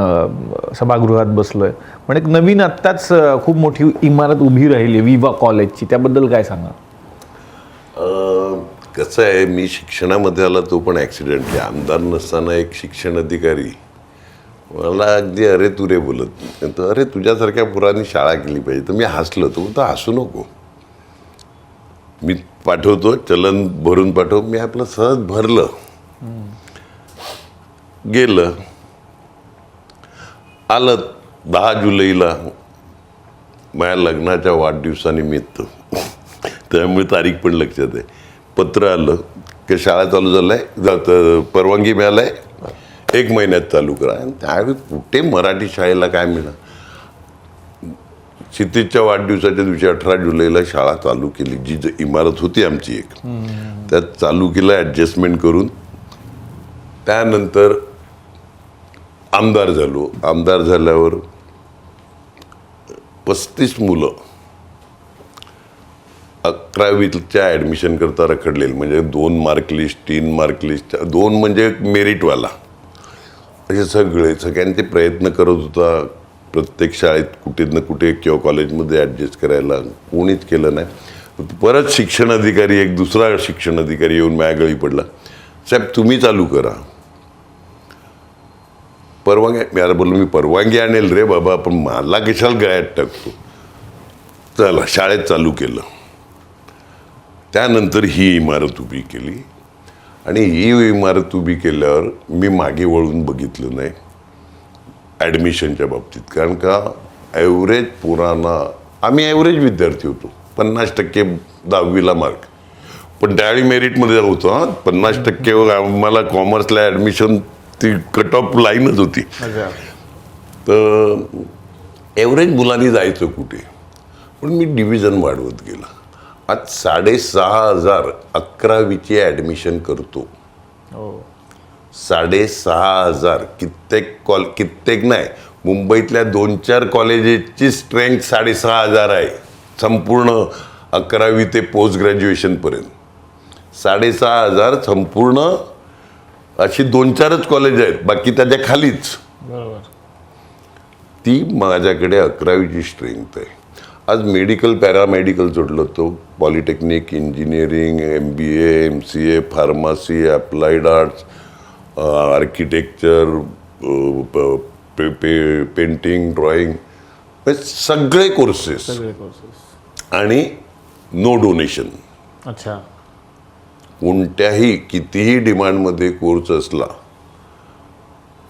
सभागृहात बसलो आहे. पण एक नवीन आत्ताच खूप मोठी इमारत उभी राहिली आहे विवा कॉलेजची, त्याबद्दल काय सांगा? कसं आहे, मी शिक्षणामध्ये आला तो पण ॲक्सिडेंटली. आमदार नसताना एक शिक्षण अधिकारी मला अगदी अरे तुरे बोलत, तर अरे तुझ्यासारख्या पुराणी शाळा केली पाहिजे. तर मी हसलो. तो बोलतो हसू नको, मी पाठवतो, चलन भरून पाठव. मी आपलं सहज भरलं, गेलं, आलं 10 जुलैला माझ्या लग्नाच्या वाढदिवसानिमित्त, त्यामुळे तारीख पण लक्षात आहे. पत्र आलं की शाळा चालू झालंय, परवानगी मिळालाय, 1 महिन्यात चालू करा. आणि त्यावेळी कुठे मराठी शाळेला काय मिळालं. क्षितिजच्या वाढदिवसाच्या दिवशी 18 जुलैला शाळा चालू केली. जी इमारत होती आमची एक, त्यात चालू केलं ॲडजस्टमेंट करून. त्यानंतर आमदार झालो. आमदार झाल्यावर 35 मुलं 11वीच्या ॲडमिशन करता रखडलेली, म्हणजे 2 मार्क लिस्ट, 3 मार्क लिस्ट, 2 म्हणजे मेरिटवाला, असे सगळ्यांचे प्रयत्न करत होता. प्रत्येक शाळेत कुठे ना कुठे किंवा कॉलेजमध्ये ॲडजस्ट करायला कोणीच केलं नाही. परत शिक्षण अधिकारी, एक दुसरा शिक्षण अधिकारी येऊन माझ्या गळी पडला, साहेब तुम्ही चालू करा. परवानगी, यार बोललो मी परवानगी आणेल रे बाबा, पण मला कशाला गळ्यात टाकतो. चला शाळेत चालू केलं. त्यानंतर ही इमारत उभी केली. आणि ही इमारत उभी केल्यावर मी मागे वळून बघितलं नाही ॲडमिशनच्या बाबतीत. कारण का ॲव्हरेज पुराणा, आम्ही ॲव्हरेज विद्यार्थी होतो, 50% 10वीला मार्क, पण त्यावेळी मेरिटमध्ये होतो. 50% आम्हाला कॉमर्सला ॲडमिशन, ती कट ऑफ लाईनच होती. तर ॲव्हरेज मुलांनी जायचं कुठे, पण मी डिव्हिजन वाढवत गेला. आज 6,500 11वीची ॲडमिशन करतो. 6,500, कित्येक नाही, मुंबईतल्या 2-4 कॉलेजेसची स्ट्रेंथ 6,500 आहे, संपूर्ण 11वी ते पोस्ट ग्रॅज्युएशनपर्यंत. 6,500 संपूर्ण अशी 2-4च कॉलेज आहेत, बाकी त्याच्या खालीच. ती माझ्याकडे 11वीची स्ट्रेंथ आहे. आज मेडिकल, पॅरामेडिकल जोडलं, तो polytechnic, engineering, MBA, MCA, pharmacy, applied arts, architecture, painting, drawing, सगळे कोर्सेस. आणि नो डोनेशन. अच्छा. कोणत्याही कितीही डिमांडमध्ये कोर्स असला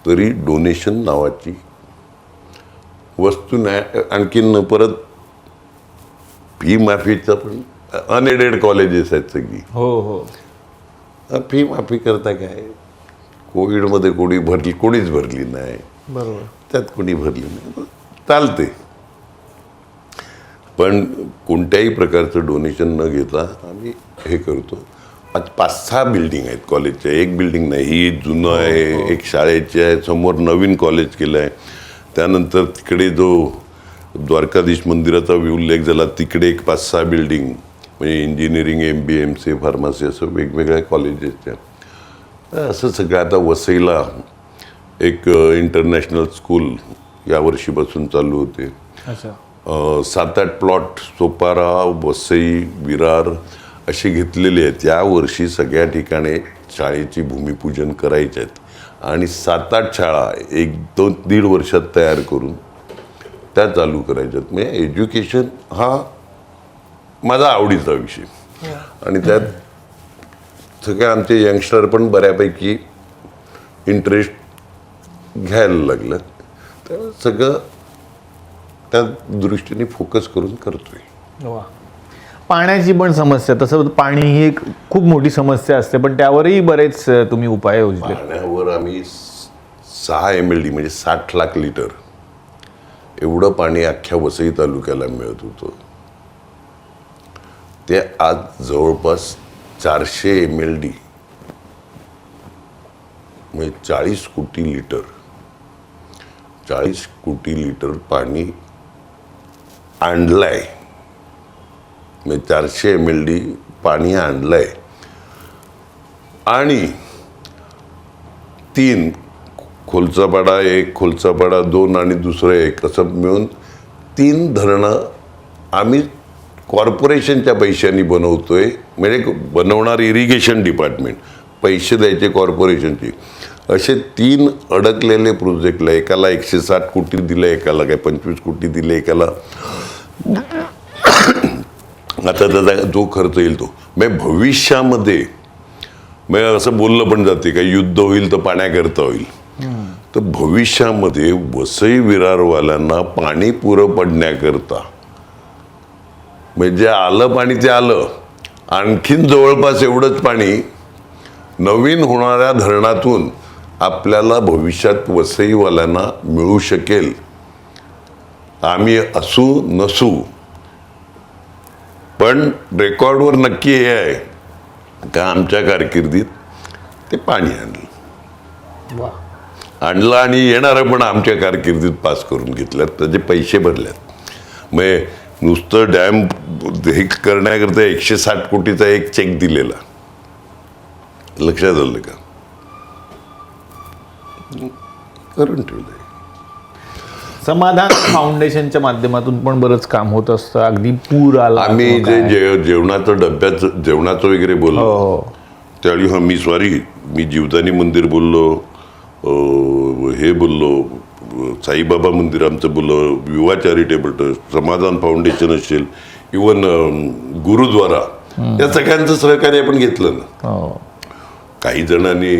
तरी डोनेशन नावाची वस्तू नाही. आणखीन परत फी माफीचं पण अनएडेड कॉलेजेस आहेत सगळी. हो. फी माफी करता काय, कोविडमध्ये कोणीच भरली नाही. बरोबर. त्यात कोणी भरली नाही, चालते. पण कोणत्याही प्रकारचं डोनेशन न घेता आम्ही हे करतो. आज 5-6 बिल्डिंग आहेत कॉलेजच्या, एक बिल्डिंग नाही. ही जुनं आहे, एक शाळेची आहे, समोर नवीन कॉलेज केलं आहे. त्यानंतर तिकडे जो द्वारकाधीश मंदिराचा उल्लेख झाला, तिकडे एक 5-6 बिल्डिंग, म्हणजे इंजिनिअरिंग, MBA, MCA, फार्मसी, असं वेगवेगळ्या कॉलेजेसच्या. असं सगळं. आता वसईला एक इंटरनॅशनल स्कूल यावर्षीपासून चालू होते. 7-8 प्लॉट सोपारा, वसई, विरार असे घेतलेले आहेत. यावर्षी सगळ्या ठिकाणी शाळेची भूमिपूजन करायचे आहेत. आणि 7-8 शाळा 1-2-1.5 वर्षात तयार करून त्या चालू करायच्यात. म्हणजे एज्युकेशन हा माझा आवडीचा विषय. आणि त्यात सगळे आमचे यंगस्टर पण बऱ्यापैकी इंटरेस्ट घ्यायला लागलं. तर सगळं त्या दृष्टीने फोकस करून करतोय. पाण्याची पण समस्या, तसं पाणी ही एक खूप मोठी समस्या असते, पण त्यावरही बरेच तुम्ही उपाय योजले. पाण्यावर आम्ही 6 MLD म्हणजे 60 लाख लिटर एवढं पाणी अख्ख्या वसई तालुक्याला मिळत होतं. ते आज जवळपास 400 MLD म्हणजे 40 कोटी लिटर 40 कोटी लिटर पाणी आणलंय. म्हणजे 400 MLD पाणी आणलंय. आणि 3 खोलचापाडा 1, खोलचापाडा 2 आणि दुसरं 1 असं मिळून 3 धरणं आम्ही कॉर्पोरेशनच्या पैशांनी बनवतोय. म्हणजे बनवणार इरिगेशन डिपार्टमेंट, पैसे द्यायचे कॉर्पोरेशनची. असे 3 अडकलेले प्रोजेक्टला, एकाला 160 कोटी दिले, एकाला काय 25 कोटी दिले, एकाला आता त्याचा जो खर्च येईल तो म्हणजे भविष्यामध्ये म्हणजे असं बोललं पण जाते का युद्ध होईल तर पाण्याकरता होईल. तर भविष्यामध्ये वसई विरारवाल्यांना पाणी पुरं पडण्याकरता म्हणजे आलं पाणी ते आलं, आणखीन जवळपास एवढंच पाणी नवीन होणाऱ्या धरणातून आपल्याला भविष्यात वसईवाल्यांना मिळू शकेल. आम्ही असू नसू पण रेकॉर्डवर नक्की हे आहे का आमच्या कारकिर्दीत ते पाणी आणलं आणि येणारं पण आमच्या कारकिर्दीत पास करून घेतल्यात, त्याचे पैसे भरल्यात. म्हणजे नुसतं डॅम हे करण्याकरता 160 कोटीचा एक चेक दिलेला, लक्षात आलं का? करून ठेवलंय. समाधान फाउंडेशनच्या माध्यमातून पण बरंच काम होत असतं. अगदी पूर आला, आम्ही जे जेवणाचं डब्याचं जेवणाचं वगैरे बोललो त्यावेळी मी जीवदानी मंदिर बोललो, हे बोललो, साईबाबा मंदिर आमचं बोललो, विवा चॅरिटेबल ट्रस्ट, समाधान फाउंडेशन असेल, इवन गुरुद्वारा, या सगळ्यांचं सहकार्य आपण घेतलं ना. काही जणांनी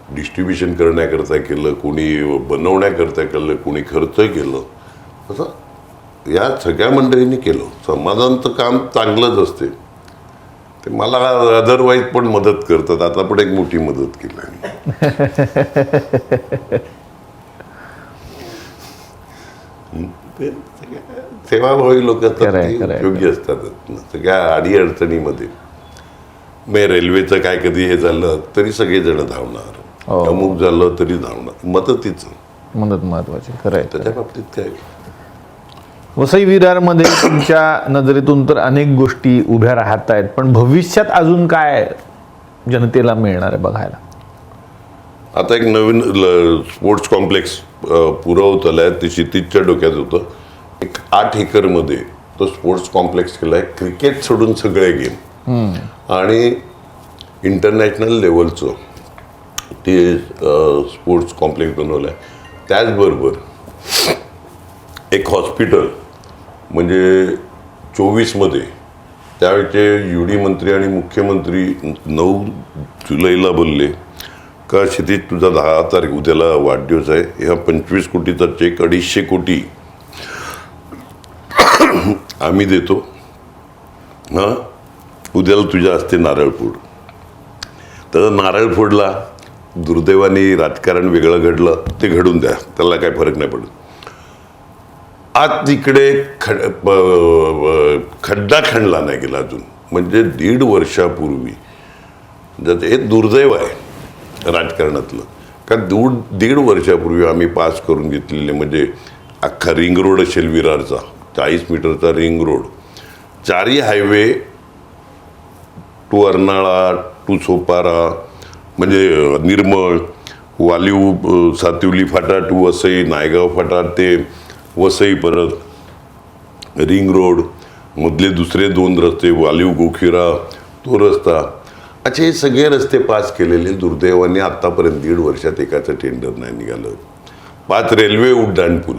डिस्ट्रीब्युशन करण्याकरता केलं, कोणी बनवण्याकरता केलं, कोणी खर्च केलं, असं या सगळ्या मंडळींनी केलं. समाधानचं काम चांगलंच असते, ते मला अदरवाईज पण मदत करतात. आता पण एक मोठी मदत केली. सेवाभावी लोक योग्य असतात सगळ्या अडीअडचणीमध्ये. मी रेल्वेचं काय कधी हे झालं तरी सगळेजण धावणार, अमुक झालं तरी धावणार. मदत महत्वाची. खरं आहे. त्याच्या बाबतीत काय वसई विरारमध्ये तुमच्या नजरेतून तर अनेक गोष्टी उभ्या राहत आहेत, पण भविष्यात अजून काय जनतेला मिळणार आहे बघायला? आता एक नवीन स्पोर्ट्स कॉम्प्लेक्स पुरवत आलाय, ते क्षितिजच्या डोक्यात होतं. एक 8 एकरमध्ये तो स्पोर्ट्स कॉम्प्लेक्स केलाय. क्रिकेट सोडून सगळे गेम आणि इंटरनॅशनल लेवलचं ते स्पोर्ट्स कॉम्प्लेक्स बनवलं आहे. त्याचबरोबर एक हॉस्पिटल म्हणजे 24मध्ये त्यावेळेचे युडी मंत्री आणि मुख्यमंत्री 9 जुलैला बोलले का क्षितिज तुझा 10 तारीख उद्याला वाढदिवस आहे, ह्या 25 कोटीचा चेक 250 कोटी आम्ही देतो, हां उद्याला तुझ्या हस्ते नारळ फोड. तर नारळ फोडला, दुर्दैवाने राजकारण वेगळं घडलं, ते घडून द्या, त्याला काही फरक नाही पडत. आज तिकडे खड्डा खणला नाही गेला अजून, म्हणजे 1.5 वर्षापूर्वी. हे दुर्दैव आहे राजकारणातलं, कारण 1.5 वर्षापूर्वी आम्ही पास करून घेतलेले म्हणजे अख्खा रिंग रोड असेल विरारचा, 40 मीटरचा रिंग रोड, 4ही highway to Arnala to Sopara म्हणजे निर्मळ, वालिव सातिवली फाटा टू वसई, नायगाव फाटा ते वसई, परत रिंग रोड मधले दुसरे 2 रस्ते, वालिव गोखिरा तो रस्ता, असे हे सगळे रस्ते पास केलेले. दुर्दैवाने आत्तापर्यंत 1.5 वर्षात एकाचं टेंडर नाही निघालं. 5 रेल्वे उड्डाण पूल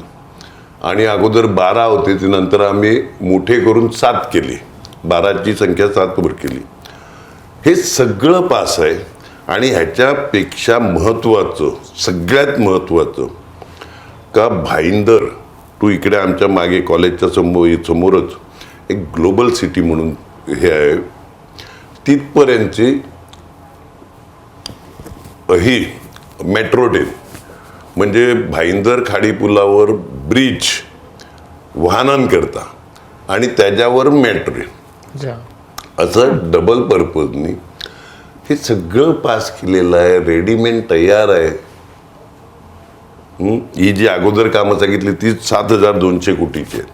आणि अगोदर 12 होते, ते नंतर आम्ही मोठे करून 7 केले, 12ची संख्या 7 वर केली. हे सगळं पास आहे. आणि ह्याच्यापेक्षा महत्त्वाचं, सगळ्यात महत्त्वाचं का भाईंदर टू इकडे आमच्या मागे कॉलेजच्या समोरच एक ग्लोबल सिटी म्हणून हे आहे, तिथपर्यंतची ही मेट्रो ट्रेन म्हणजे भाईंदर खाडीपुलावर ब्रिज वाहनांकरता आणि त्याच्यावर मेट्रो, असं डबल पर्पजनी हे सगळं पास केलेलं आहे. रेडीमेड तयार आहे. ही जी अगोदर कामं सांगितली ती 7,200 कोटीची आहेत.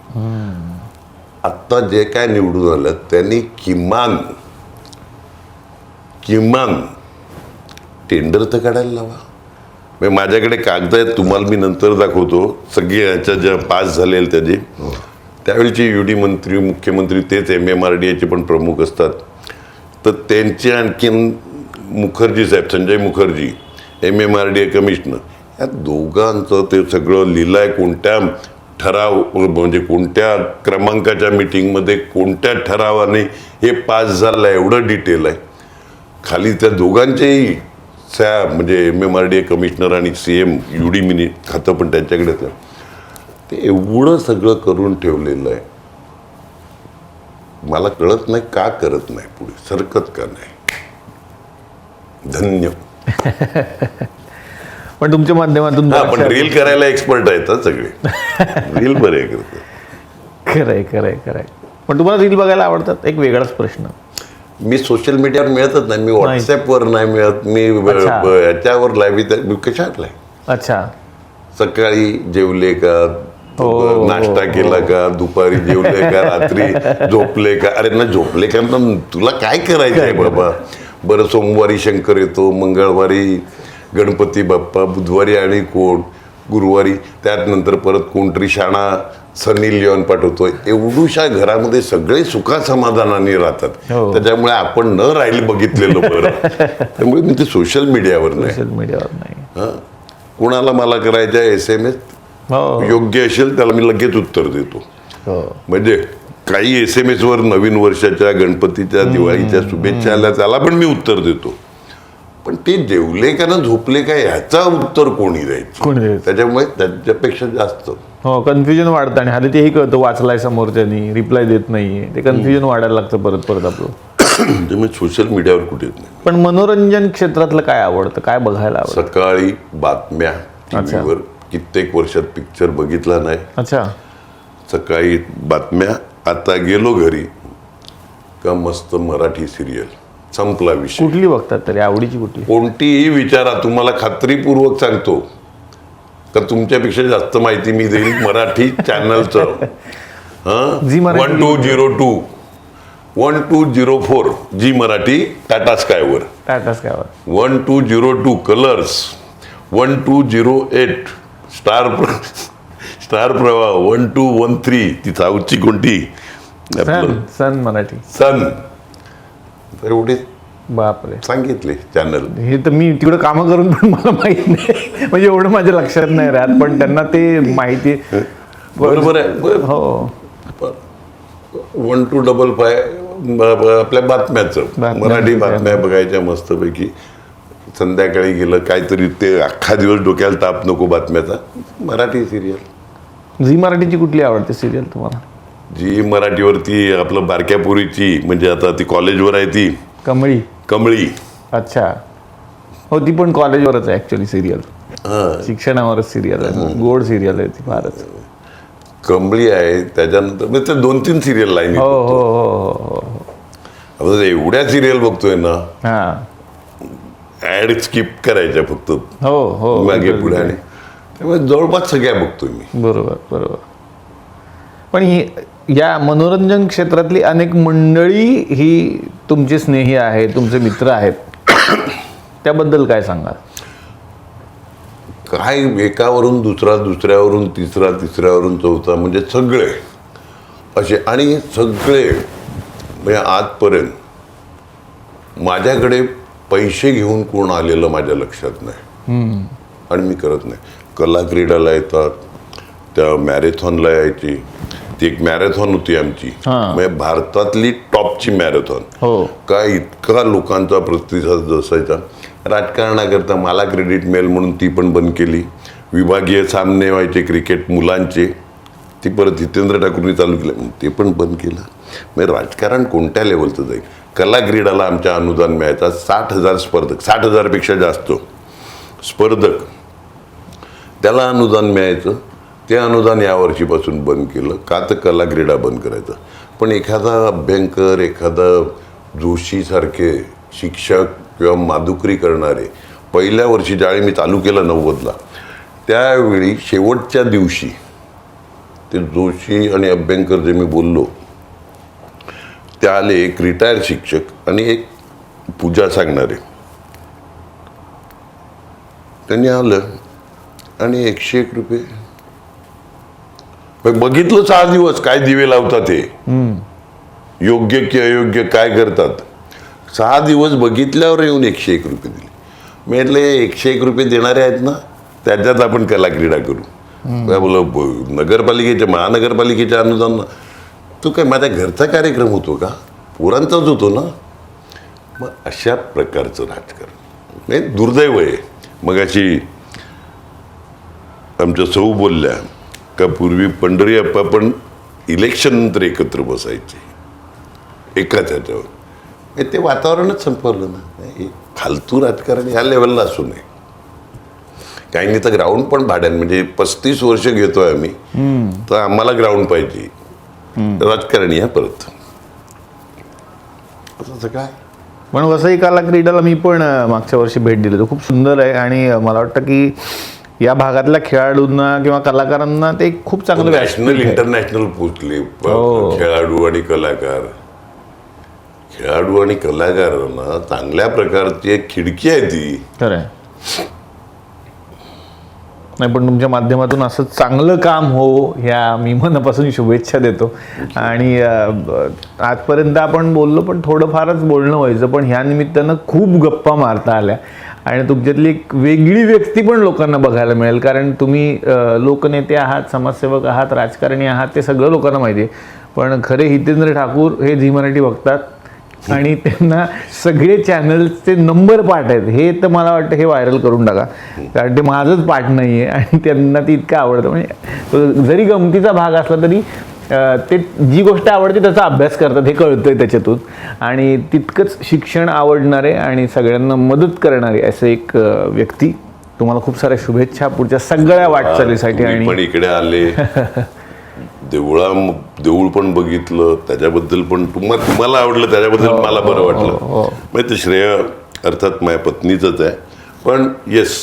आत्ता जे काय निवडून आलं त्यांनी किमान टेंडर तर काढायला लावा. माझ्याकडे कागद आहेत, तुम्हाला मी नंतर दाखवतो, सगळे ह्याच्या ज्या पास झालेल्या त्याचे. त्यावेळीचे युडी मंत्री मुख्यमंत्री तेच MMRDAचे पण प्रमुख असतात. तर त्यांचे आणखीन मुखर्जी साहेब, संजय मुखर्जी MMRDA कमिशनर, या दोघांचं ते सगळं लिहिलंय. कोणत्या ठराव म्हणजे कोणत्या क्रमांकाच्या मीटिंगमध्ये कोणत्या ठरावाने हे पास झालं आहे एवढं डिटेल आहे. खाली त्या दोघांचेही म्हणजे MMRDA कमिशनर आणि CM UD मिनी खातं पण त्यांच्याकडेच आहे. ते एवढं सगळं करून ठेवलेलं आहे. मला कळत नाही का करत नाही, पुढे सरकत का नाही. धन्य. पण तुमच्या माध्यमातून पण रील करायला एक्सपर्ट आहेत हा सगळे. रील बरे करतात. खरंय खरंय खरंय. पण तुम्हाला रील बघायला आवडतात? एक वेगळाच प्रश्न. मी सोशल मीडियावर मिळतच नाही. मी व्हॉट्सअपवर नाही मिळत. मी याच्यावर लाईव्ह कशात नाही. अच्छा. सकाळी जेवले का, नाश्ता केला का, दुपारी जेवले का, रात्री झोपले का. अरे ना झोपले का ना, तुला काय करायचं आहे बाबा. बरं, सोमवारी शंकर येतो, मंगळवारी गणपती बाप्पा, बुधवारी आणि कोण, गुरुवारी त्यात नंतर परत कोणतरी शाणा सनी लिओन पाठवतोय. एवढूशा घरामध्ये सगळे सुखासमाधानाने राहतात. त्याच्यामुळे आपण न राहिलं बघितलेलं बरं. त्यामुळे मी ते सोशल मीडियावर नाही. कुणाला मला करायच्या SMS योग्य असेल त्याला मी लगेच उत्तर देतो. म्हणजे काही SMS वर नवीन वर्षाच्या, गणपतीच्या, दिवाळीच्या शुभेच्छा आल्या त्याला पण मी उत्तर देतो. पण ते जेवले का ना झोपले का ह्याचा उत्तर कोणी द्यायचं. त्याच्यामुळे त्याच्यापेक्षा जास्त कन्फ्युजन वाढतं. आणि हल्ली तेही कळतं वाचलाय समोरच्यानी, रिप्लाय देत नाहीये. ते कन्फ्युजन वाढायला लागतं परत परत आपलं. मी सोशल मीडियावर कुठे येत नाही. पण मनोरंजन क्षेत्रातलं काय आवडतं, काय बघायला आवडतं? सकाळी बातम्या टीव्हीवर. कित्येक वर्षात पिक्चर बघितला नाही. अच्छा. सकाळी बातम्या. आता गेलो घरी का मस्त मराठी सिरियल, संपला विषय. कुठली बघतात तरी? आवडीची कुठली? कोणतीही विचारा, तुम्हाला खात्रीपूर्वक सांगतो का तुमच्यापेक्षा जास्त माहिती मी देईल मराठी चॅनलचं. 1202 1204 जी मराठी टाटा स्कायवर. 1202 कलर्स, 1208 स्टार प्रवाह, 1213 ती साऊथची कोणती सन मराठी सन. एवढे बापरे सांगितले चॅनल. हे तर मी तिकडे कामं करून पण मला माहित नाही. म्हणजे एवढं माझ्या लक्षात नाही राहत. पण त्यांना ते माहिती बरोबर आहे. हो. 1255 आपल्या बातम्याचं, मराठी बातम्या बघायच्या मस्तपैकी. संध्याकाळी गेलं काहीतरी ते अख्खा दिवस डोक्याला ताप नको बातम्याचा, मराठी सिरियल. झी मराठीची कुठली आवडते सिरियल तुम्हाला? जी मराठीवरती आपलं बारक्या पोरीची, म्हणजे आता ती कॉलेजवर आहे ती कमळी. अच्छा. हो, ती पण कॉलेजवरच आहे ऍक्च्युअली सिरियल. शिक्षणावरच सिरियल आहे. गोड सिरियल आहे ती फारच. कमळी आहे. त्याच्यानंतर म्हणजे ते 2-3 सिरियल लाईन. एवढ्या सिरियल बघतोय ना, ऍड स्किप करायच्या फक्त मागे पुढे. आणि त्यामुळे जवळपास सगळ्या बघतोय मी. बरोबर. पण ही या मनोरंजन क्षेत्रातली अनेक मंडळी ही तुमचे स्नेही आहेत, तुमचे मित्र आहेत. त्याबद्दल काय सांगाल? काय, एकावरून दुसरा, दुसऱ्यावरून तिसरा, तिसऱ्यावरून चौथा, म्हणजे सगळे असे. आणि सगळे म्हणजे आजपर्यंत माझ्याकडे पैसे घेऊन कोण आलेलं माझ्या लक्षात नाही. आणि मी करत नाही. कला क्रीडाला येतात, त्या मॅरेथॉनला यायची. ती एक मॅरेथॉन होती आमची, म्हणजे भारतातली टॉपची मॅरेथॉन. का इतका लोकांचा प्रतिसाद असायचा. राजकारणाकरता मला क्रेडिट मिळेल म्हणून ती पण बंद केली. विभागीय सामने व्हायचे क्रिकेट मुलांचे, ती परत जितेंद्र ठाकूरनी चालू केलं, ते पण बंद केलं. म्हणजे राजकारण कोणत्या लेवलचं जाईल. कला क्रीडाला आमच्या अनुदान मिळायचा. 60,000 स्पर्धक, 60,000पेक्षा जास्त स्पर्धक, त्याला अनुदान मिळायचं. ते अनुदान यावर्षीपासून बंद केलं. का तर कला क्रीडा बंद करायचं. पण एखादा अभ्यंकर, एखादा जोशीसारखे शिक्षक किंवा माधुकरी करणारे पहिल्या वर्षी, ज्यावेळी मी चालू केलं 90ला, त्यावेळी शेवटच्या दिवशी ते जोशी आणि अभ्यंकर जे मी बोललो ते आले. एक रिटायर शिक्षक आणि एक पूजा सांगणारे. त्यांनी आलं आणि 101 रुपये बघितलं. 6 दिवस काय दिवे लावतात हे, योग्य की अयोग्य काय करतात. 6 दिवस बघितल्यावर येऊन 101 रुपये दिले. मी म्हटलं 101 रुपये देणारे आहेत ना, त्याच्यात आपण कला क्रीडा करू. काय बोल, नगरपालिकेच्या महानगरपालिकेच्या अनुदान, तो काय माझ्या घरचा कार्यक्रम होतो का, पोरांचाच होतो ना. मग अशा प्रकारचं राजकारण नाही, दुर्दैव आहे. मग अशी आमच्या सौ बोलल्या का पूर्वी पंढरी अप्पा पण इलेक्शन नंतर एकत्र बसायचे एकाच ह्याच्यावर. ते वातावरणच संपवलं ना. हे फालतू राजकारण ह्या लेवलला असू नये. काहींनी तर ग्राउंड पण भाड्याने, म्हणजे 35 वर्ष घेतोय आम्ही, तर आम्हाला ग्राउंड पाहिजे. राजकारणी ह्या परत असं काय. पण वसई कला क्रीडाला मी पण मागच्या वर्षी भेट दिली. तो खूप सुंदर आहे आणि मला वाटतं की या भागातल्या खेळाडूंना किंवा कलाकारांना ते खूप चांगलं नॅशनल इंटरनॅशनल पोचले. खेळाडू आणि कलाकार, खेळाडू आणि कलाकारांना चांगल्या प्रकारची एक खिडकी आहे ती. खरं आहे. नाही, पण तुमच्या माध्यमातून असं चांगलं काम हो ह्या मी मनापासून शुभेच्छा देतो. आणि आजपर्यंत आपण बोललो पण थोडंफारच बोलणं व्हायचं, पण ह्या निमित्तानं खूप गप्पा मारता आल्या आणि तुमच्यातली एक वेगळी व्यक्ती पण लोकांना बघायला मिळेल. कारण तुम्ही लोकनेते आहात, समाजसेवक आहात, राजकारणी आहात, ते सगळं लोकांना माहिती आहे. पण खरे हितेंद्र ठाकूर हे झी मराठी बघतात आणि त्यांना सगळे चॅनल्सचे नंबर पाठ आहेत. हे तर मला वाटतं हे व्हायरल करून टाका, कारण ते माझंच पाठ नाही आहे आणि त्यांना ते इतकं आवडतं. म्हणजे जरी गमतीचा भाग असला तरी ते जी गोष्ट आवडते त्याचा अभ्यास करतात, हे कळतंय त्याच्यातून. आणि तितकंच शिक्षण आवडणारे आणि सगळ्यांना मदत करणारे असे एक व्यक्ती. तुम्हाला खूप साऱ्या शुभेच्छा पुढच्या सगळ्या वाटचालीसाठी. आणि पण इकडे आले, देऊळ पण बघितलं, त्याच्याबद्दल पण तुम्हाला आवडलं, त्याच्याबद्दल मला बरं वाटलं. म्हणजे ते श्रेय अर्थात माझ्या पत्नीचंच आहे. पण येस,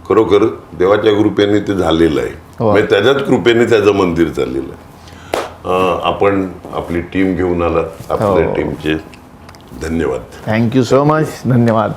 खरोखर देवाच्या कृपेने ते झालेलं आहे. म्हणजे त्याच्याच कृपेने त्याचं मंदिर चाललेलं आहे. आपण आपली टीम घेऊन आलात, आपल्या टीमचे धन्यवाद. Thank you so much. धन्यवाद.